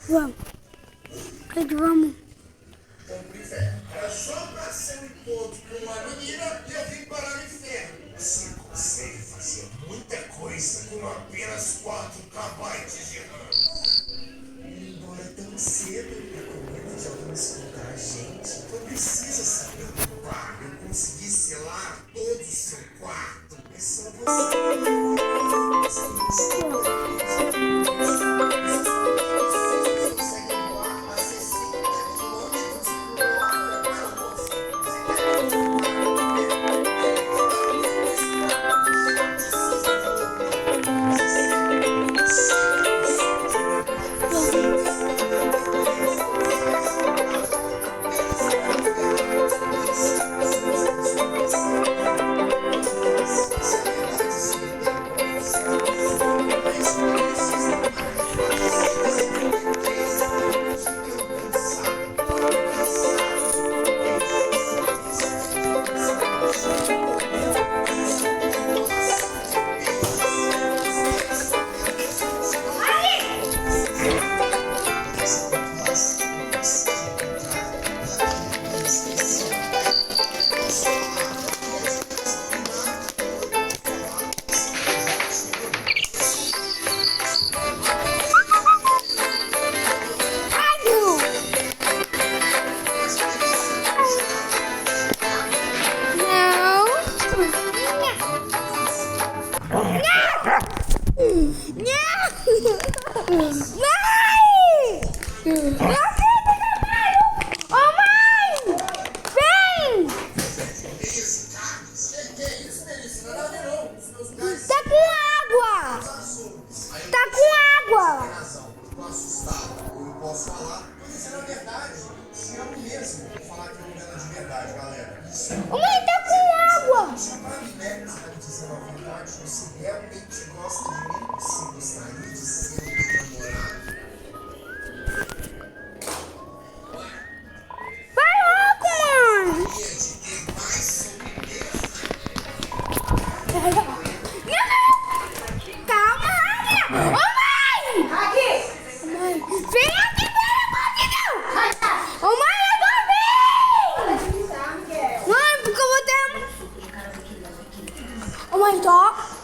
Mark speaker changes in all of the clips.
Speaker 1: Vamos. Vamos.
Speaker 2: Era só pra ser um encontro com uma menina e eu vim parar no inferno. Você consegue fazer muita coisa com apenas 4 KB de RAM. Embora tão cedo, com medo de alguém escutar a gente, não precisa se preocupar. Eu consegui selar todo o seu quarto. É só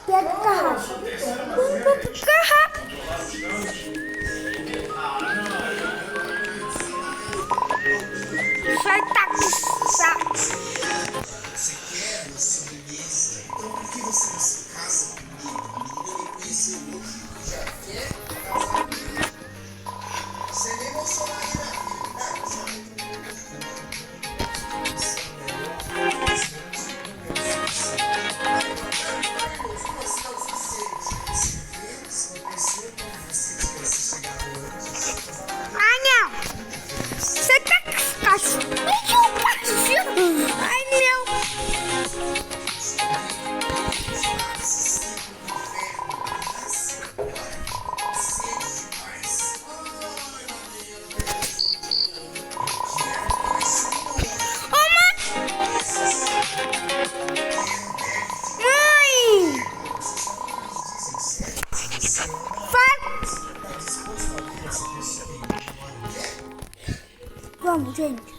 Speaker 1: pega o carro. Sai, tá.
Speaker 2: Você quer uma sobremesa? Então por que você não se casa comigo? Menina, me conheceu hoje. Já quer casar comigo? Você nem emocionou aí, né, filho?
Speaker 1: Ai, não. Mãe! Vamos, gente.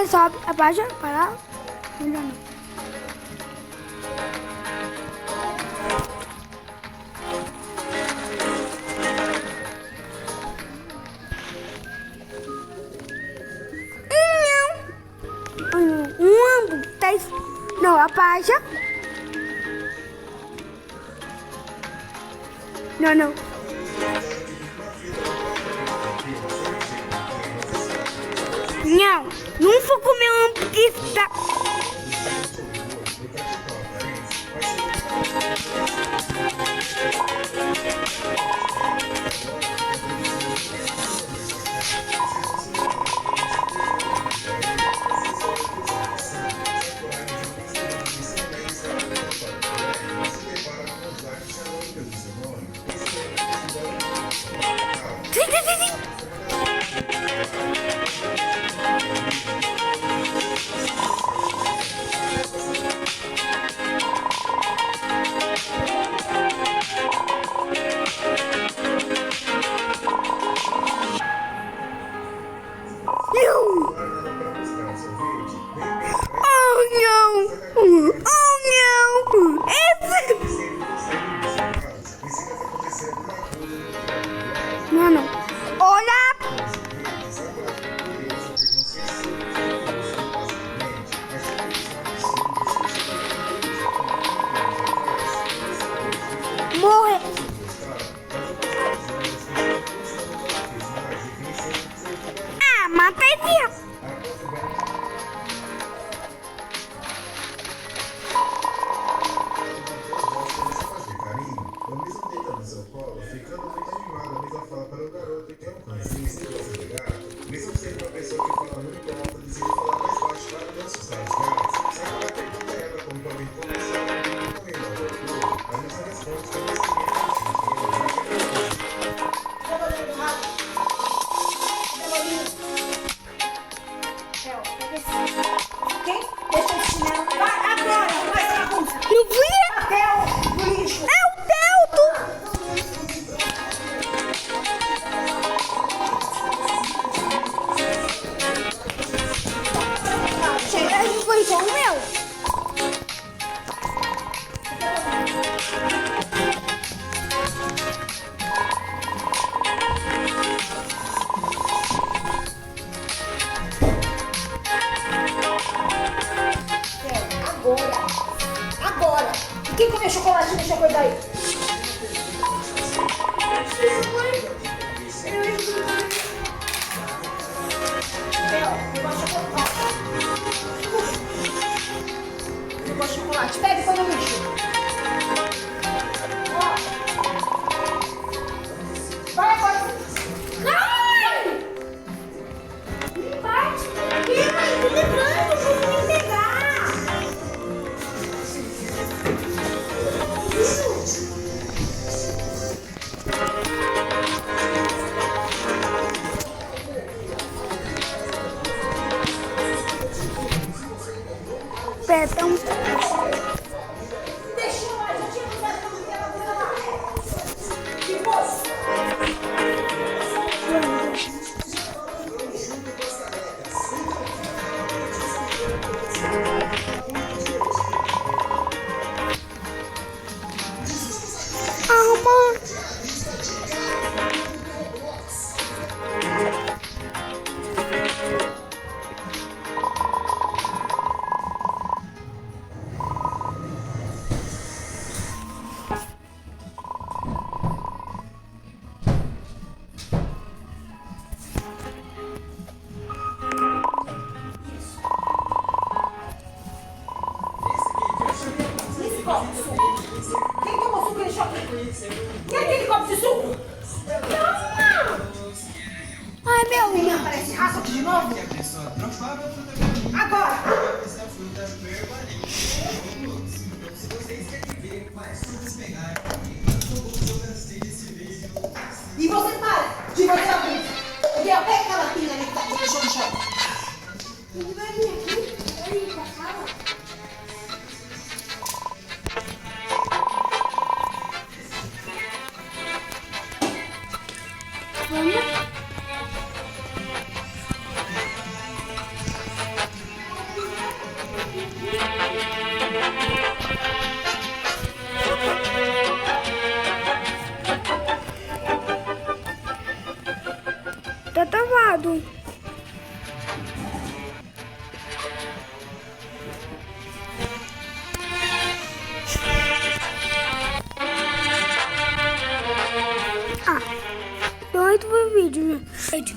Speaker 1: Vai, sobe, abaixa, para. Melhor não. Não, abaixa. Não, não. Não vou comer uma pizza. Mano, olha! Morre! Ah, mata ele!
Speaker 2: Ficando muito animada, mas ela fala para o garoto que é um câncer. Se você ligar, mesmo sendo uma pessoa que fala muito alto, decide falar mais baixo para não assustar os gatos. Sabe qual é a pergunta ela, como também começar a correr? A nossa resposta é
Speaker 3: Quem? Deixa eu ensinar. Vai agora, vai bagunça.
Speaker 1: Eu vi!
Speaker 3: Até o lixo.
Speaker 1: É o Telto! Esse foi só o meu.
Speaker 3: Agora. Quem comeu chocolate e deixou coisa aí? Eu gosto de chocolate. Pega e põe no lixo. Vai agora.
Speaker 1: Ai! Me bate! Ai, tô levando, eu vou me pegar! Perdão.
Speaker 3: Deixou lá, já tinha avisado quando vier a coisa lá. Que moço.
Speaker 1: Amor.
Speaker 3: Esse copo de suco. Quem tomou suco nesse shopping? Quem é aquele copo de suco?
Speaker 1: Ai, meu
Speaker 3: Menina, parece raça aqui de novo? Agora! E você para de fazer a vida. Entendeu? Pega aquela pilha ali que tá com deixou no chão.
Speaker 1: Ele vai vir aqui? Vai vir pra sala? Vamos? acabado. Ah, pronto pro vídeo, né? Beijo.